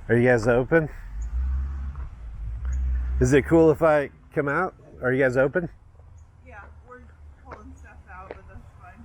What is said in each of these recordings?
Are you guys open? Is it cool if I come out? Are you guys open? Yeah, we're pulling stuff out, but that's fine.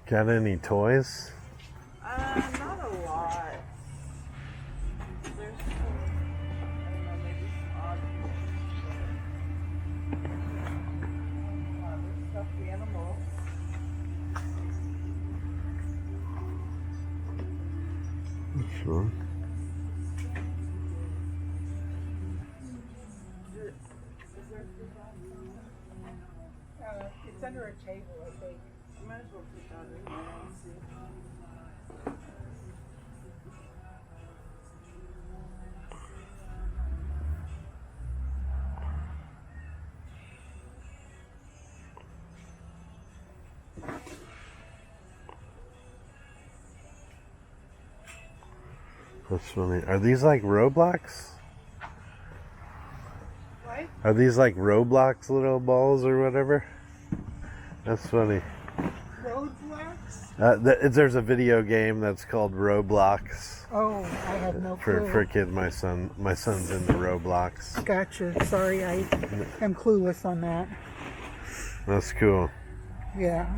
Got any toys? Not a lot. There's some, I don't know, maybe some odd there's stuffed animals. Sure. It's under a table, I think. You might as well put that in there and see. That's funny. Are these like Roblox? What? Are these like Roblox little balls or whatever? That's funny. Roadblocks? There's a video game that's called Roblox. Oh, I have no clue. For kids, my son's into Roblox. Gotcha. Sorry, I am clueless on that. That's cool. Yeah.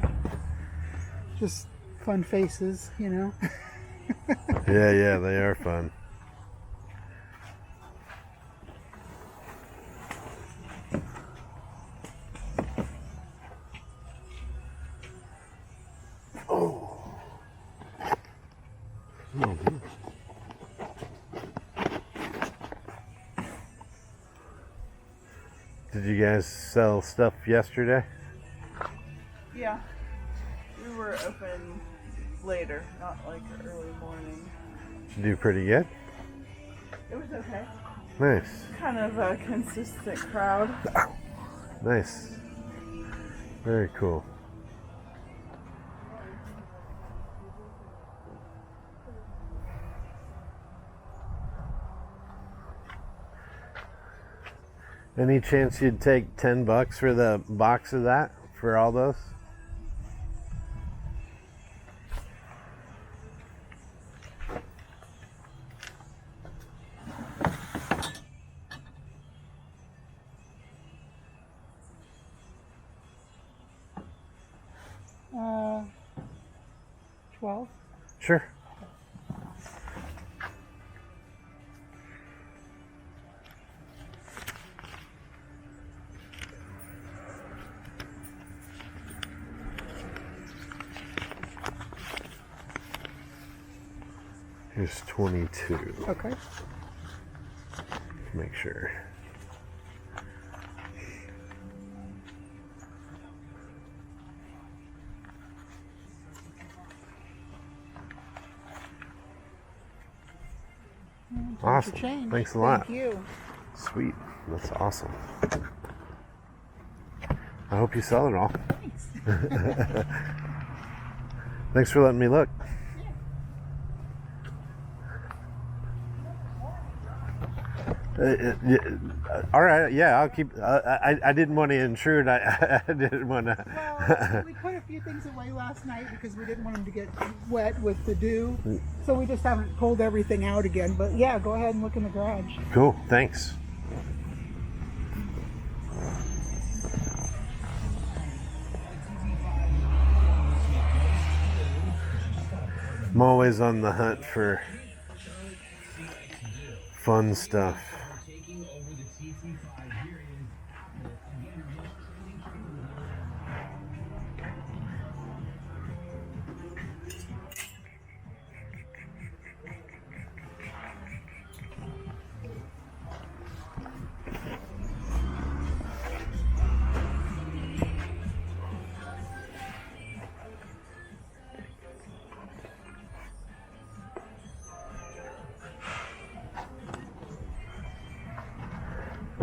Just fun faces, you know. Yeah, they are fun. Oh. Did you guys sell stuff yesterday? Yeah. We were open later, not like early morning. Did you do pretty good? It was okay. Nice. Kind of a consistent crowd. Nice. Very cool. Any chance you'd take $10 for the box of that for all those? Uh, 12? Sure. Here's 22. Okay. Make sure. Awesome. Change. Thanks a lot. Thank you. Sweet. That's awesome. I hope you sell it all. Thanks. Thanks for letting me look. All right, yeah, I'll keep. I didn't want to intrude. I didn't want to. Well, we put a few things away last night because we didn't want them to get wet with the dew. So we just haven't pulled everything out again. But yeah, go ahead and look in the garage. Cool, thanks. I'm always on the hunt for fun stuff.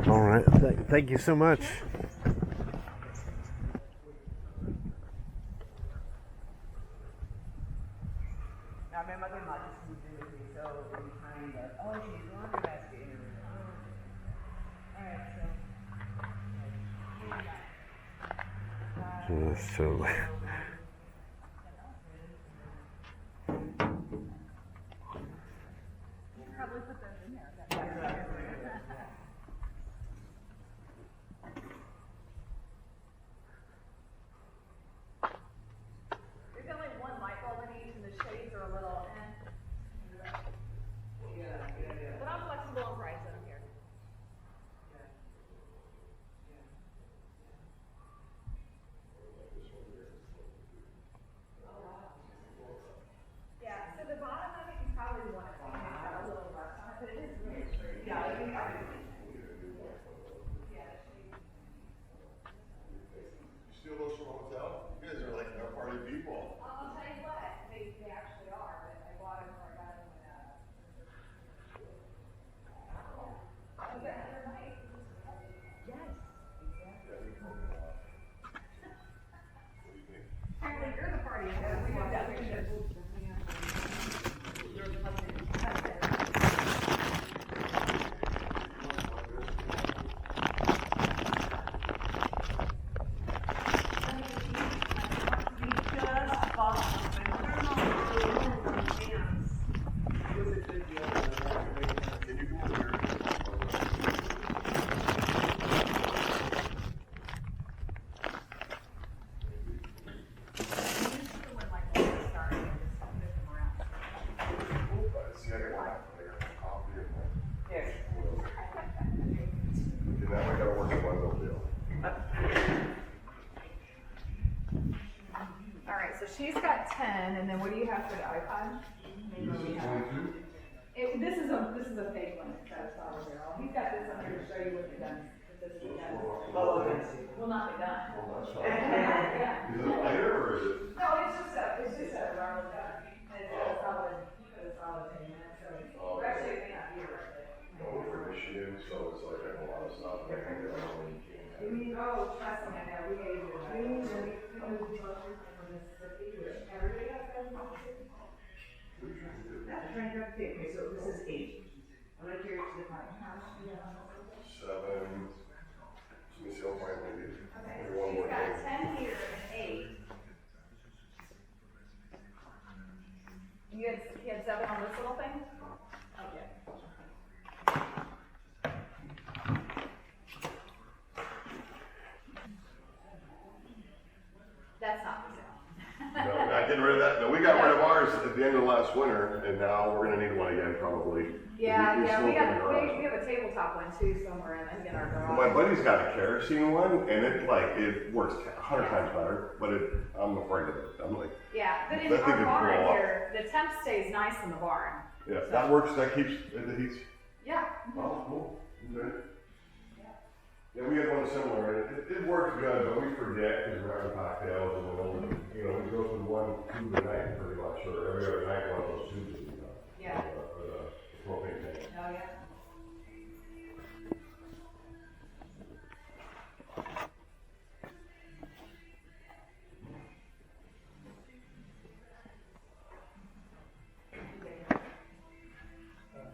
All right. Thank you so much. Now my mother-in-law just moved in with me, so we kind of, oh, she's laundry basket. Alright, so. So. Probably put those in there. There's only one light bulb in each, and the shades are a little. But I'm flexible on price. I don't care. Yeah. So the bottom of it, you probably want to have a little rust on it, but it is really pretty. Yeah. Steal those from a hotel? You guys are like our party people. I'll tell you what, they actually are, but I bought them or I got them when, was that other night? Yes. Apparently you're the party. We got that picture. See, I got coffee and now I gotta work on my little deal. All right, so she's got 10, and then what do you have for the iPod? This is a fake one. That's all there. He's got this on here to show you what the gun. This is the gun. Oh, okay. Well, not the gun. Well, that's fine. Yeah. Is it a lighter or is it? No, it's just a normal gun. It's a solid thing. So we're actually it may not be right there. No, for Michigan, so it's like I have a lot of stuff. I can get on when you can. Oh, trust me, I know. We gave you Mississippi, which everybody else does in Mississippi. Okay, so this is 8. I'm gonna carry it to the front. 7. Let me see how far I did. Okay, Maybe so one she's more got thing. 10 here and 8. You had 7 on this little thing? Okay. That's not for sale. No, not getting rid of that. No, we got rid of ours at the end of last winter, and now we're gonna need one again probably. Yeah, We yeah, still we have it in the got, garage. we have a tabletop one too somewhere in our Well, garage. my buddy's got a kerosene one, and it works 100 times better, but I'm afraid of it. I'm like, Yeah, but in that thing our could barn blow up. here, the temp stays nice in the barn. yeah, that works. That keeps the heat's. Yeah. Oh, cool. Okay. Yeah, we had one similar, and it works good, but we forget because we're having cocktails, and we go through one tube a night pretty much, or every other night one of those tubes will be done. Yeah. For the propane tank. Oh, yeah.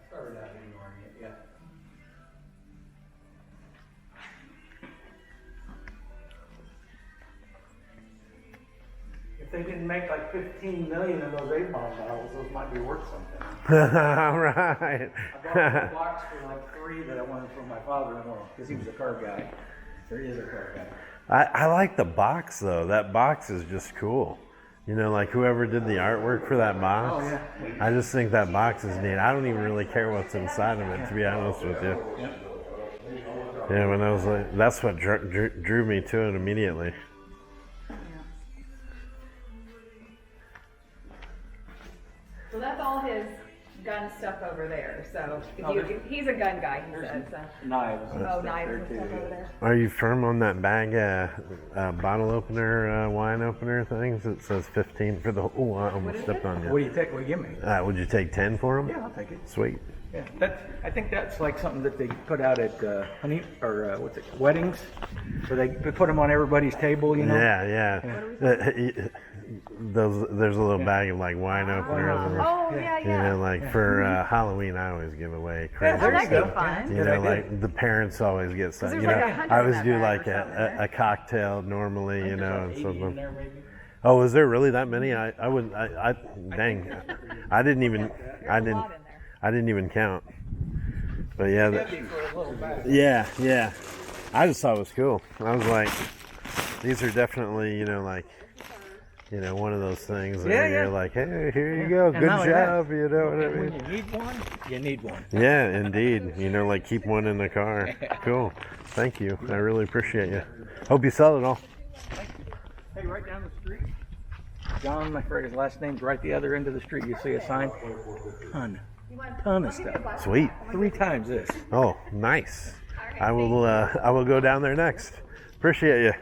Started out ignoring it, yeah. If they didn't make like 15 million of those 8-ball bottles, those might be worth something. All right. I bought a box for like 3 that I wanted for my father-in-law, because he was a car guy. Or he is a car guy. I like the box though. That box is just cool. You know, like whoever did the artwork for that box. Oh, yeah. I just think that box is neat. I don't even really care what's inside of it, to be honest with you. Yep. Yeah, when I was like, that's what drew me to it immediately. So that's all his gun stuff over there. So he's a gun guy, he said. So. Knives. and Oh, stuff knives there and too, stuff yeah. over there. Are you firm on that bag bottle opener, wine opener things? It says 15 for the. Oh, I almost is stepped it? on What you. do you take? What do you give me? Would you take 10 for them? Yeah, I'll take it. Sweet. Yeah, I think that's like something that they put out at weddings, where they put them on everybody's table, you know. Yeah. There's a little bag of like wine openers. Oh, yeah, You yeah. know, like for Halloween, I always give away crazy there you that'd go. be fun. You know, like the parents always get stuff. there's You like know, 100 I in always that do bag like or something, a cocktail normally, you know, and 80 stuff. in there maybe. Oh, is there really that many? I wouldn't. Dang, I didn't even. I didn't. lot in there. I didn't even count. But yeah, Heavy for a little bag. yeah. I just thought it was cool. I was like, these are definitely, you know, like, you know, one of those things where you're like, hey, here you go, good not only that, job, you know what I And mean? when you need one, you need one. Yeah, indeed. You know, like keep one in the car. Cool. Thank you. I really appreciate you. Hope you sell it all. Hey, right down the street, John, I forget his last name's right the other end of the street. You see a sign? Ton of stuff. Sweet. 3 times this. Oh, nice. I will go down there next. Appreciate you.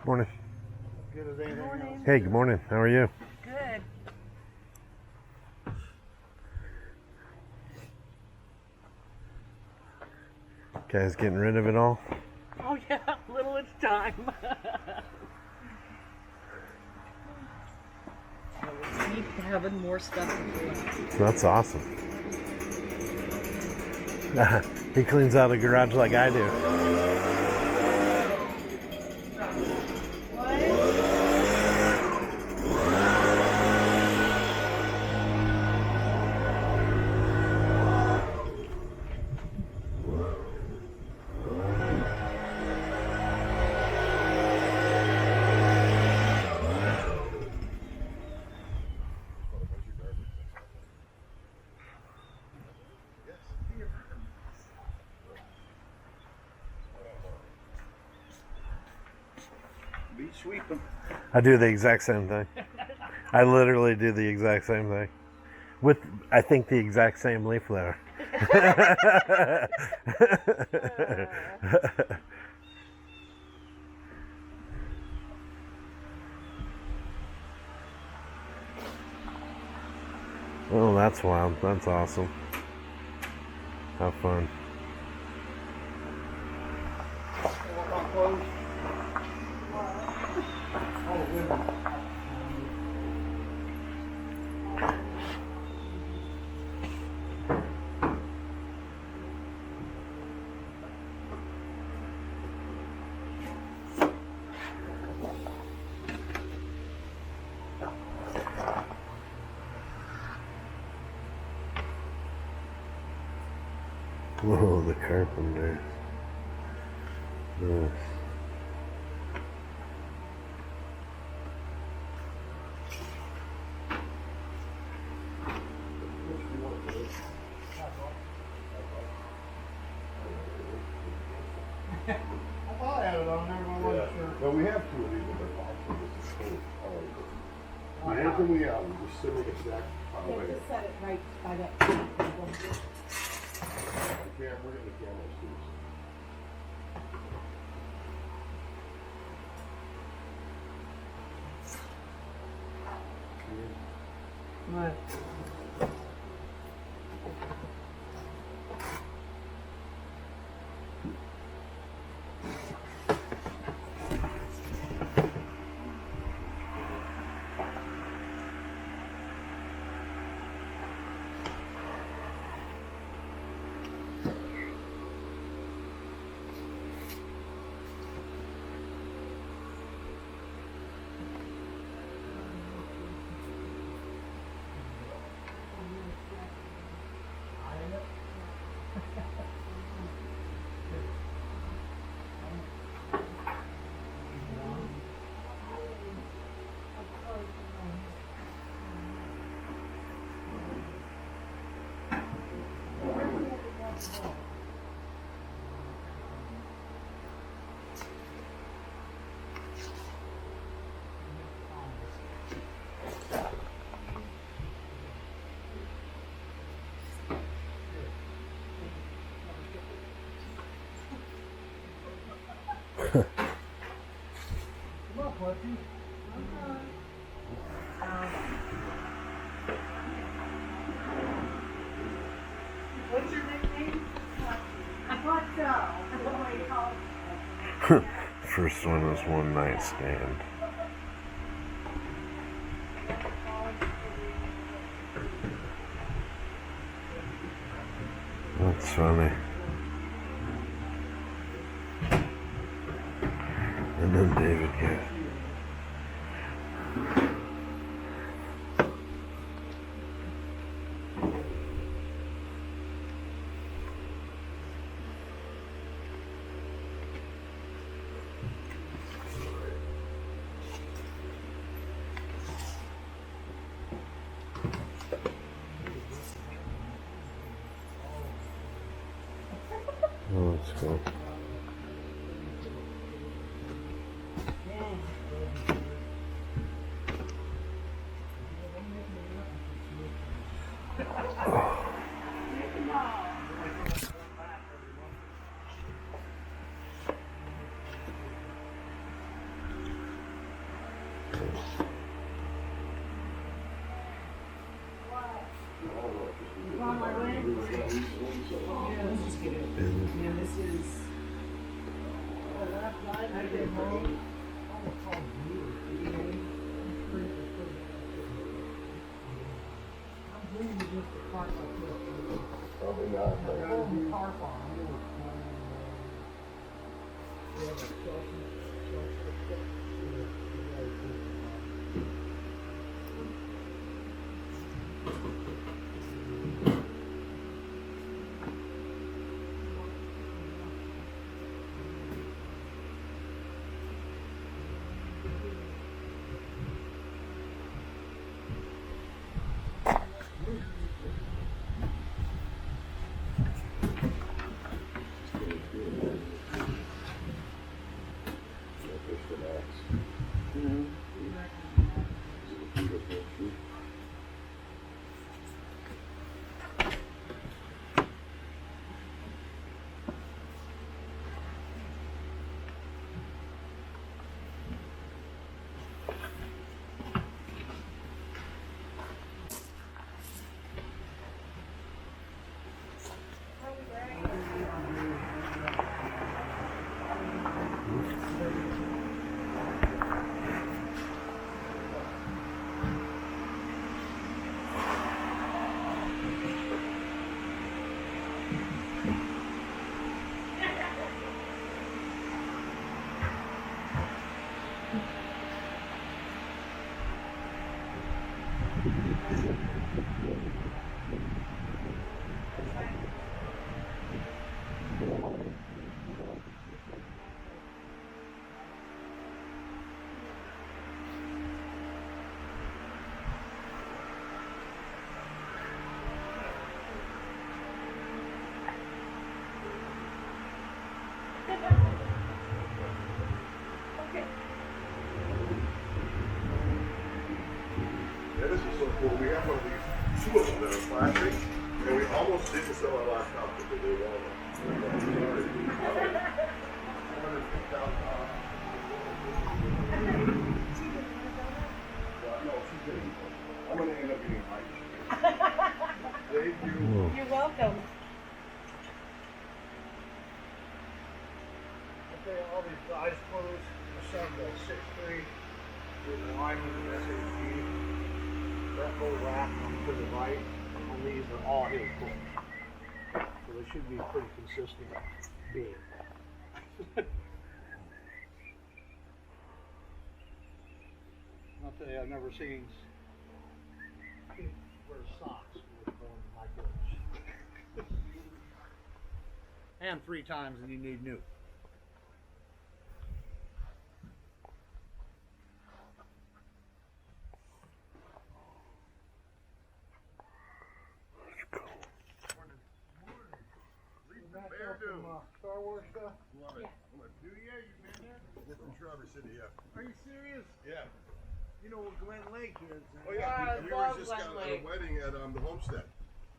Morning. Hey, good morning. How are you? Good. Guys getting rid of it all? Oh, yeah, little at a time. Keep having more stuff to clean. That's awesome. He cleans out a garage like I do. Beat sweeping. I do the exact same thing. I literally do the exact same thing. With, I think, the exact same leaf litter. Oh, that's wild. That's awesome. Have fun. Whoa, the carpenter. Nice. I thought I had it on there, but I wasn't sure. Well, we have 2 of these, but they're boxes. This is cool. Anything we have, we just sit it exact Yeah, way. just set it right by that. The camera, we're getting the cameras too. What's your nickname? I thought so. That's what you call it. First one was one night stand. That's funny. And then David got. Oh, that's cool. Probably not. Yeah, this is so cool. We have one of these, two of them that are plastic, and we almost didn't sell our last house because they were all No, she didn't. I'm going to end up getting hiked. Thank you. You're welcome. Okay, all these eyes closed. My son's got 6'3", with a lineman SAP. That whole rack to the right on these are all his books. So they should be pretty consistent being. I'll tell you, I've never seen feet wear socks with one like this. And 3 times and you need new. Star Wars stuff? Love it. I'm like, do you? You've been there? We're from Traverse City, yeah. Are you serious? Yeah. You know what Glen Lake is? Oh yeah, we were love just Glen at a Lake. wedding at the homestead.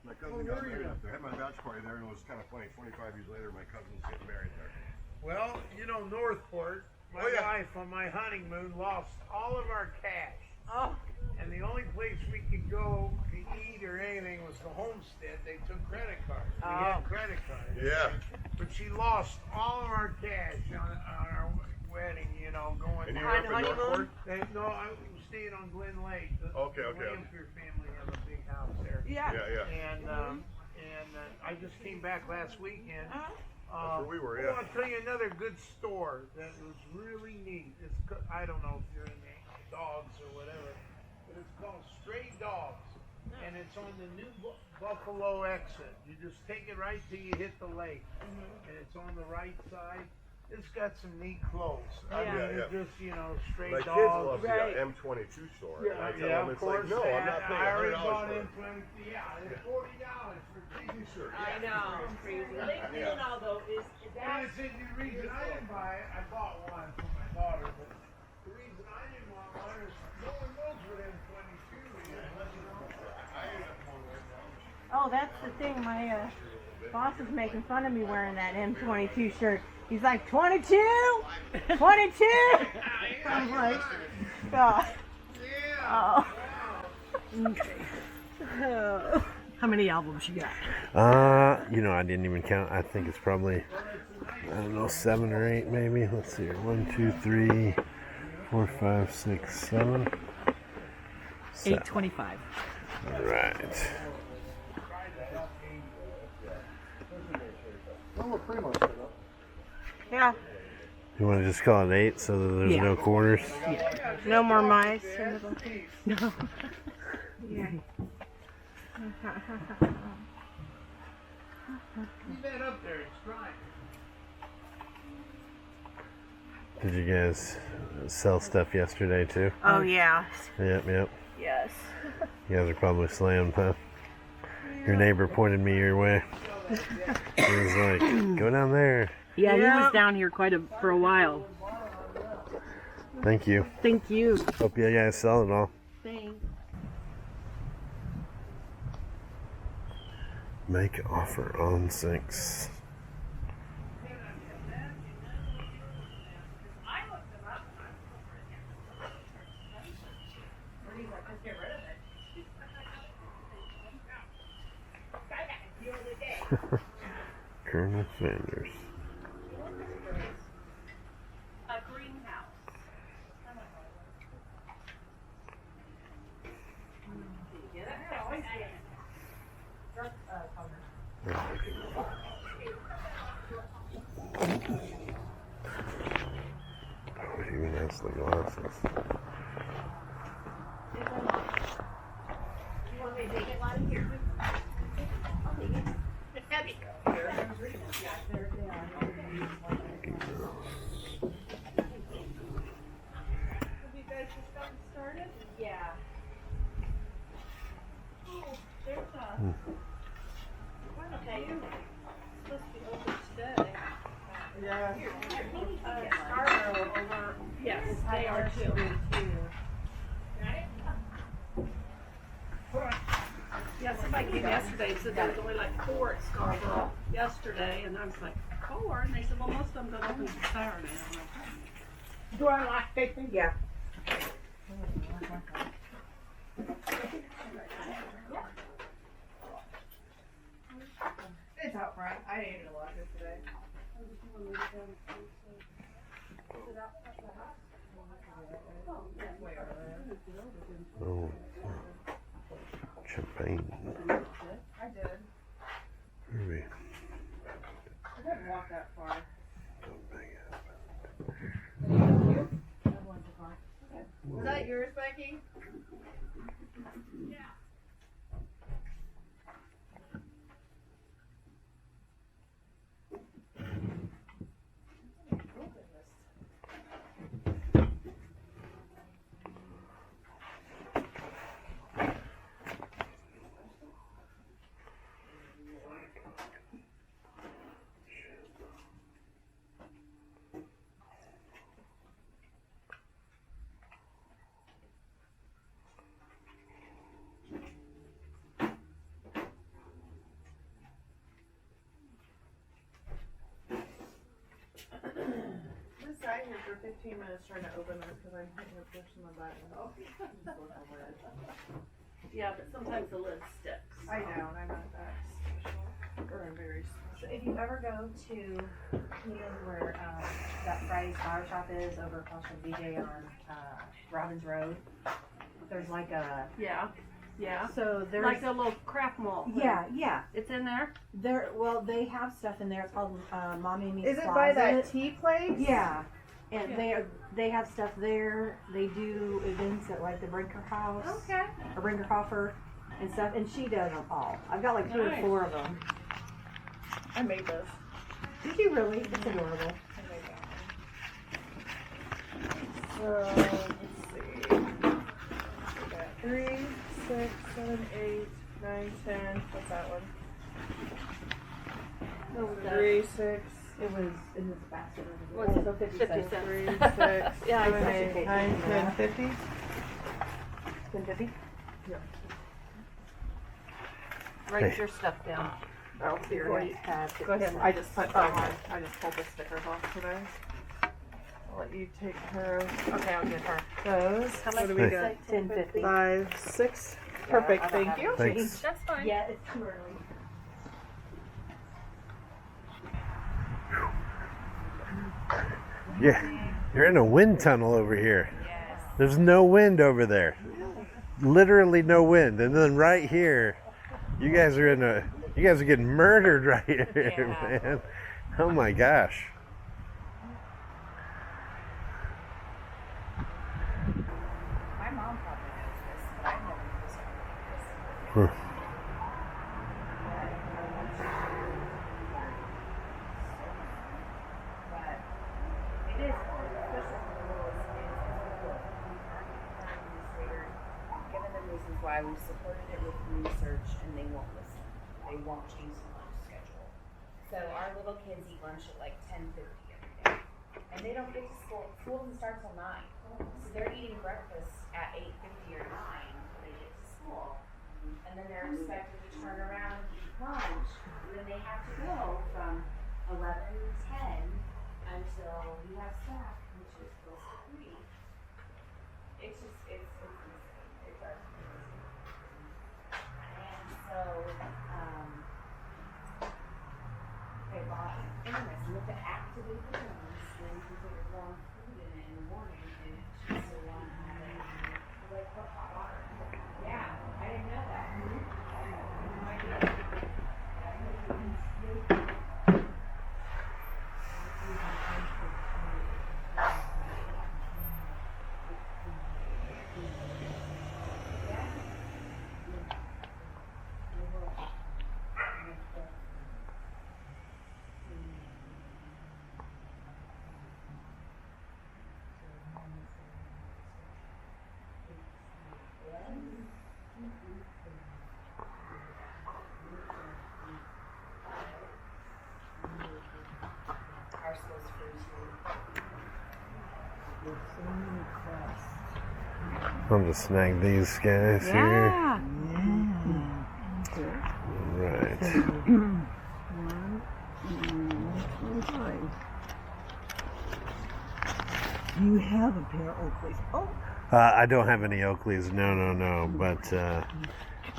My cousin got were you? married up there. I had my bachelor party there, and it was kind of funny. 25 years later, my cousin's getting married there. Well, you know Northport my wife on my honeymoon lost all of our cash. Oh. And the only place we could go to eat or anything was the homestead. They took credit cards. We had credit cards. Yeah. But she lost all of our cash on our wedding, you know, going. And you were up in Northport? No, I was staying on Glen Lake. The Lamphere family have a big house there. Yeah. Yeah, yeah. And I just came back last weekend. That's where we were, yeah. I'll tell you another good store that was really neat. I don't know if you're into dogs or whatever, but it's called Stray Dogs, and it's on the new Buffalo exit. You just take it right till you hit the lake, and it's on the right side. It's got some neat clothes. I mean, it's just, you know, stray My dogs. kids love the M22 store. Yeah, and I tell them, it's like, no, I'm not paying I already $100 bought for it. M22. Yeah, it's $40 for a t-shirt. I know, crazy. Lake Leelanau though is And that. I said the reason I didn't buy it, I bought one for my daughter, but the reason I didn't want one is no one knows what M22 is. Oh, that's the thing. My boss is making fun of me wearing that M22 shirt. He's like, 22? 22? I'm like, God. Oh. Oh. How many albums you got? You know, I didn't even count. I think it's probably, I don't know, 7 or 8 maybe. Let's see here. 1, 2, 3, 4, 5, 6, 7. 825. All right. Well, we're pretty much set up. Yeah. You want to just call it 8 so that there's no quarters? No more mice. No. Yeah. Leave that up there, it's dry. Did you guys sell stuff yesterday too? Oh, yeah. Yep. Yes. You guys are probably slammed, huh? Your neighbor pointed me your way. He was like, go down there. Yeah, he was down here for a while. Thank you. Thank you. Hope you guys sell it all. Thanks. Make offer on sinks. Colonel Sanders. A greenhouse. Oh, it even has the glasses. Yes, they are too. Yeah, somebody came yesterday and said there was only like 4 at Scarborough yesterday, and I was like, 4? And they said, well, most of them don't open until Saturday. I'm like, Do I like taking? Yeah. It's out front. I ate it a lot yesterday. Oh, champagne. I did. Ruby. I didn't walk that far. Was that yours, Becky? sat here for 15 minutes trying to open it because I'm hitting a push in the button. Yeah, but sometimes the lid sticks. I know, and I'm not that special. Or I'm very So special. if you ever go to Cleveland where that Friday's Flower Shop is over across from BJ on Robbins Road, there's like a Yeah. Yeah. so there's Like a little craft mall. yeah It's in there? there well they have stuff in there. It's called Mommy Meets Is it Closet. by that tea place? Yeah. And they have stuff there. They do events at like the Brinker House Okay. or Brinkerhofer and stuff, and she does them all. I've got like 3 or Nice. 4 of them. I made this. Did you really? It's adorable. I made that one. So, let's see. We got 3, 6, 7, 8, 9, 10. What's that one? What was that? 3, 6, It was in this basket. What's it? So 50 50 cents. cents. 3, 6, Yeah, I 7, see. 8, 9, 10, 50. 10.50. Write your stuff down. Oh, here. Before you have Go ahead. I just put I just pulled the stickers off today. I'll let you take care of. Okay, I'll get her those. How What much do we was got? that? 10.50. 5, 6. Perfect. Thank you. Thanks. That's fine. Yeah, it's too early. Yeah, you're in a wind tunnel over here. Yes. There's no wind over there. Literally no wind. And then right here, you guys are getting murdered right here, man. Oh my gosh. My mom probably knows this, but I've never noticed this. Huh. But it is, especially for the littlest kids, given them reasons why we supported it with research and they won't listen. They won't change the lunch schedule. So our little kids eat lunch at like 10:50 every day. And they don't get to school doesn't start till 9. So they're eating breakfast at 8:50 or 9 when they get to school. And then they're expected to turn around and eat lunch. And then they have to go from 11 to 10 until you have staff, which is close to 3. It's just, it's insane. It drives me crazy. And so, they bought internet with the activate the rooms, and you put your warm food in it in the morning, and it's just so long have it. Like, what hot water? Yeah, I didn't know that. I had no idea. Our school's free too. I'm just snag these guys here. Right. You have a pair of Oakleys. Oh, I don't have any Oakleys. No. But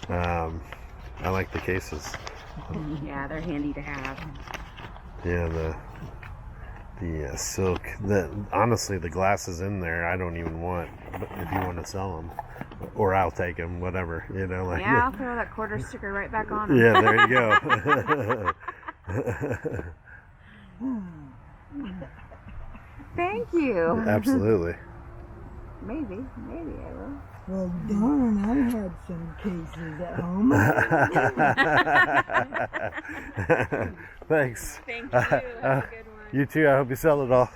I like the cases. Yeah, they're handy to have. Yeah, the silk. Honestly, the glasses in there, I don't even want. But if you want to sell them, or I'll take them, whatever. You know, like. Yeah, I'll throw that quarter sticker right back on 'em. Yeah, there you go. Thank you. Absolutely. Maybe I will. well, darn, I had some cases at home. Thanks. Thank you. Have a good one. You too. I hope you sell it all.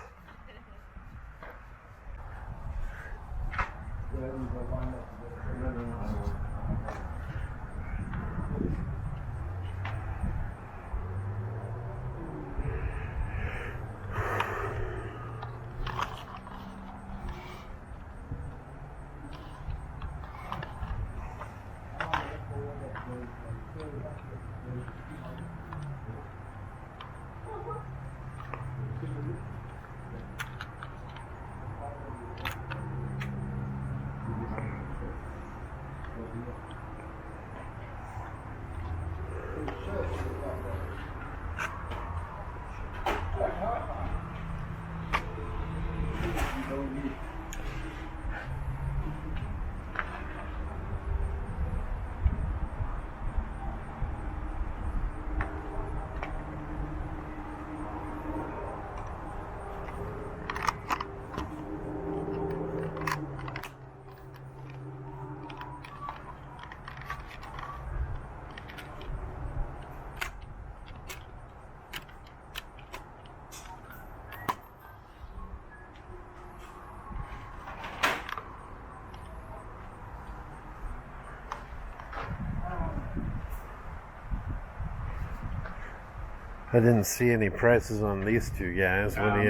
I didn't see any prices on these two guys. What do you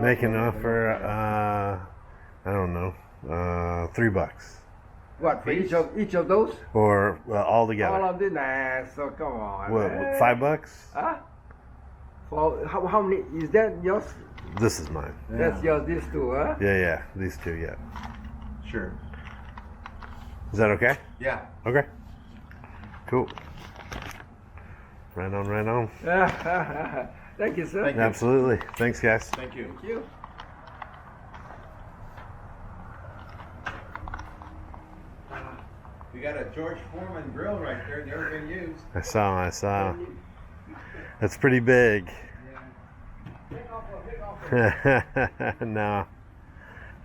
make an offer? I don't know. $3. What, for each of those? Or all together. All of them? Nah, so come on. What, man. $5? Huh? For how many? Is that yours? This is mine. That's yours, these two, huh? Yeah, these two, yeah. Sure. Is that okay? Yeah. Okay. Cool. Right on. Thank you, sir. Absolutely. Thanks, guys. Thank you. Thank you. We got a George Foreman grill right there, never been used. I saw. That's pretty big. No.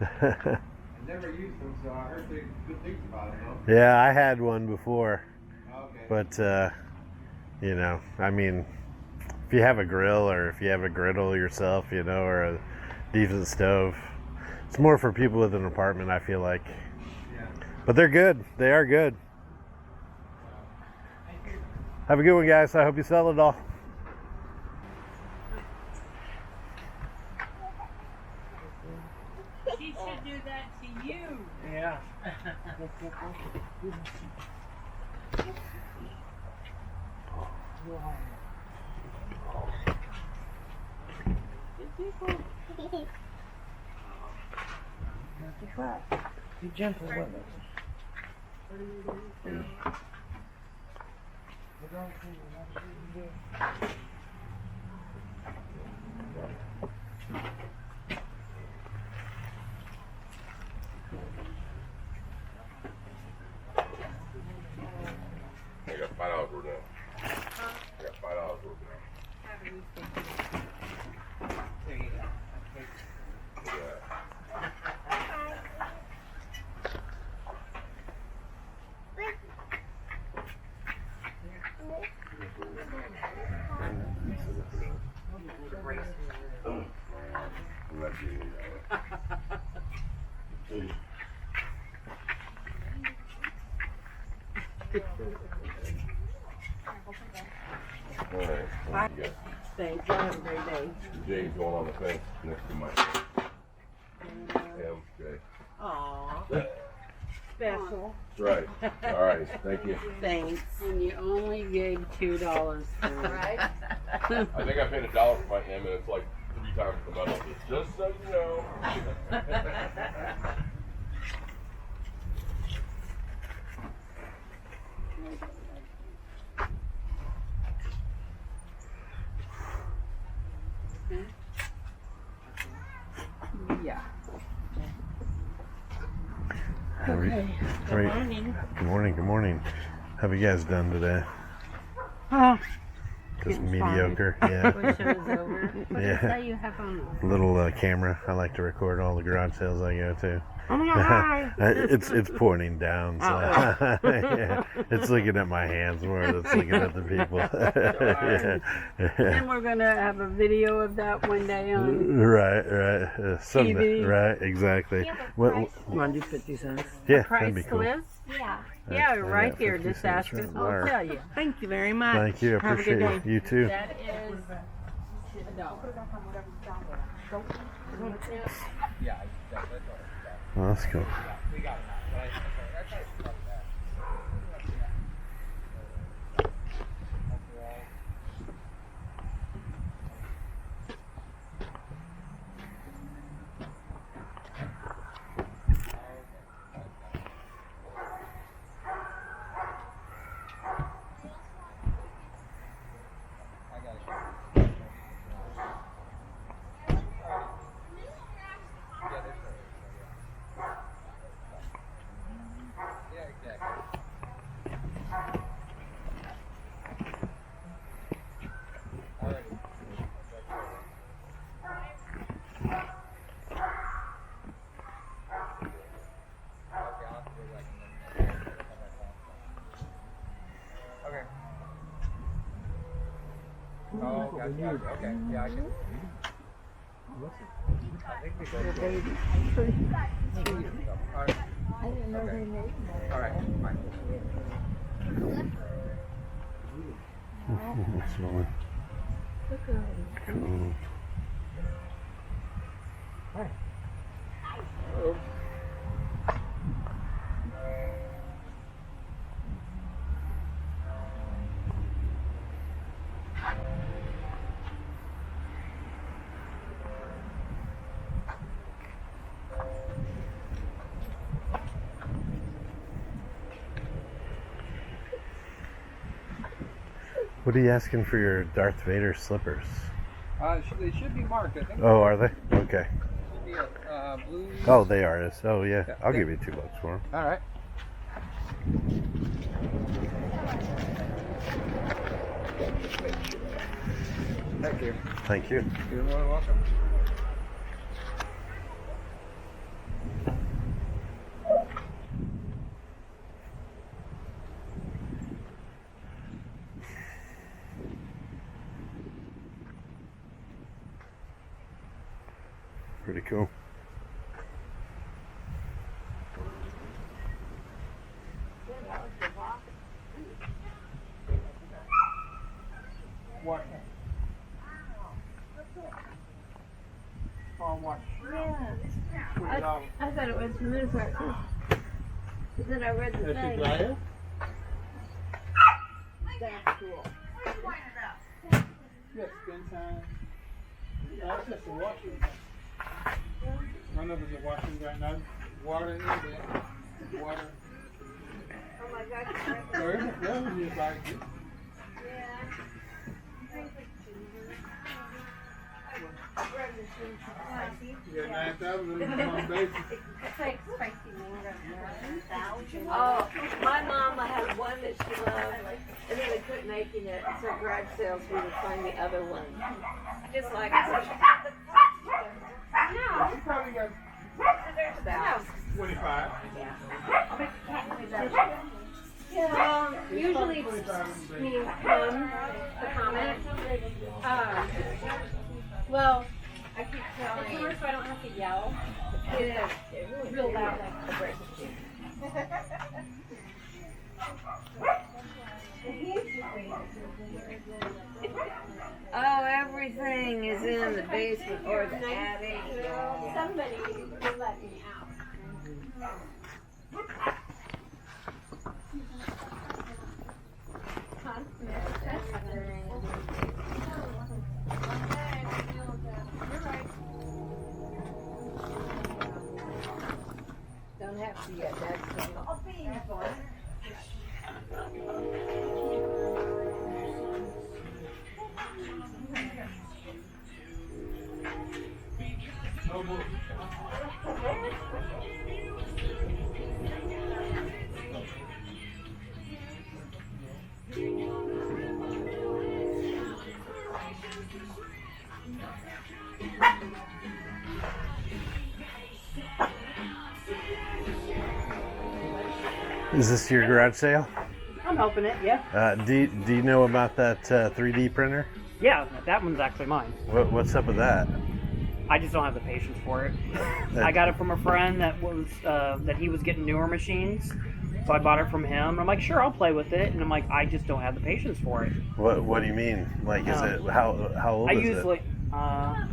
I never used them, so I heard good things about it, though. Yeah, I had one before. Okay. But, you know, I mean, if you have a grill or if you have a griddle yourself, you know, or a decent stove, it's more for people with an apartment, I feel like. Yeah. But they're good. They are good. Have a good one, guys. I hope you sell it all. She should do that to you. Yeah. Be gentle with it. I got $5 worth now. I got $5 worth now. There you go. All right. What you got? Thanks. Y'all have a great day. James going on the fence next to Mike. Okay. Aww. Special. That's right. All right. Thank you. Thanks. And you only gave $2 for it. Right? I think I paid $1 for my ham, and it's like 3 times the metal. Just so you know. Yeah. Okay. Good morning. How have you guys done today? Just mediocre. Yeah. Wish it was over. What Yeah. is that you have on? Little camera. I like to record all the garage sales I go to. Oh my God. It's pointing down, so yeah. It's looking at my hands more than it's looking at the people. Yeah. And we're gonna have a video of that one day on. Right. Someday. TV. Right, exactly. What? Want to do 50 cents? Yeah, Price that'd be cool. list? Yeah. Yeah, I right got here. 50 Just cents ask us. right I'll there. tell you. Thank you very much. Thank you. I Have a good appreciate it. day. You too. That is $1. Oh, that's cool. Oh, gotcha, gotcha. Okay, yeah, I can. I think we go. All right. I didn't know Okay. they made them. All right, fine. So, Look at them. cool. What are you asking for your Darth Vader slippers? They should be marked, I think. Oh, are they? Okay. Should be a blue. Oh, they are. Oh, yeah. Yeah, I'll yeah. give you $2 for them. All right. Thank you. Thank you. You're more than welcome. Pretty cool. What? On what? Yeah. I thought it was moon party. But then I read the thing. That's cool. Yes, spend time. No, it's just a washing. One of us is washing right now. Water in there. Water. Oh my gosh. There is a flow in your bag. You got 9,000 on one basis. It's like spicy mango. Oh, my mama had one that she loved, and then they quit making it. So garage sales, we would find the other one. Just like no, You probably got there's about 25. usually it's me and him the comment. Well, I keep telling you, so I don't have to yell. It is real loud, like the break. Oh, everything is in the basement or the attic. Somebody will let me out. Don't have to yet, that's I'll be in for it. Is this your garage sale? I'm helping it, yeah. Do you know about that 3D printer? Yeah, that one's actually mine. What's up with that? I just don't have the patience for it. I got it from a friend that he was getting newer machines, so I bought it from him. I'm like, sure, I'll play with it, and I'm like, I just don't have the patience for it. What do you mean? Like, is it how old I is usually, it? I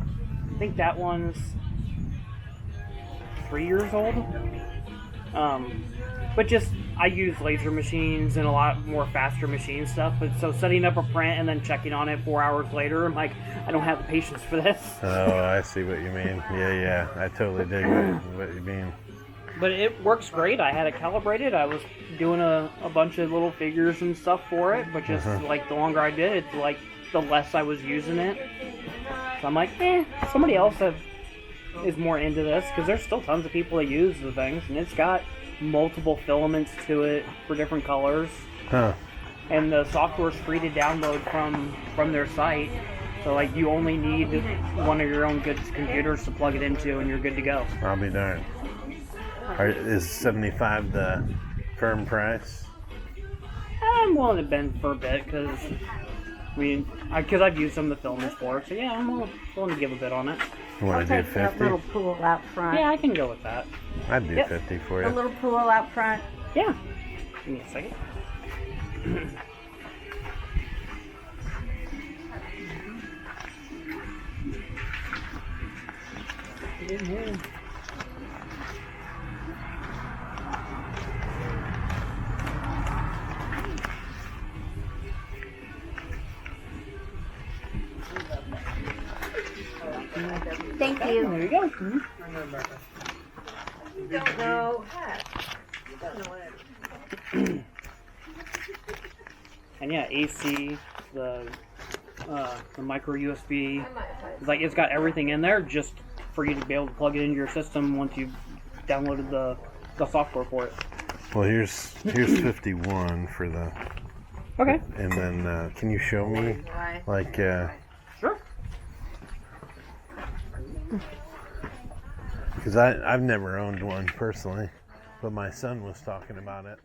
think that one's 3 years old. But just I use laser machines and a lot more faster machine stuff. But so setting up a print and then checking on it 4 hours later, I'm like, I don't have the patience for this. Oh, I see what you mean. Yeah, I totally dig what you mean. But it works great. I had it calibrated. I was doing a bunch of little figures and stuff for it. But just like the longer I did it, like the less I was using it. So I'm like, somebody else is more into this, because there's still tons of people that use the things, and it's got multiple filaments to it for different colors. Huh. And the software's free to download from their site. So like you only need one of your own good computers to plug it into, and you're good to go. I'll be darned. Is $75 the firm price? I'm willing to bend for a bit, because Because I've used some of the films for it, so yeah, I'm willing to give a bit on it. You want to do 50? That little pool out front. Yeah, I can go with that. I'd do Yep. 50 for The you. little pool out front. Yeah. Give me a second. Get in here. Thank you. There you go. Bring that back up. You don't know. You don't know what. And yeah, AC, the micro USB. I might find It's like it's got everything in there just for you to be able to plug it into your system once you've downloaded the software for it. Well, here's 51 for the. Okay. And then can you show me why. like Sure. because I've never owned one personally, but my son was talking about it.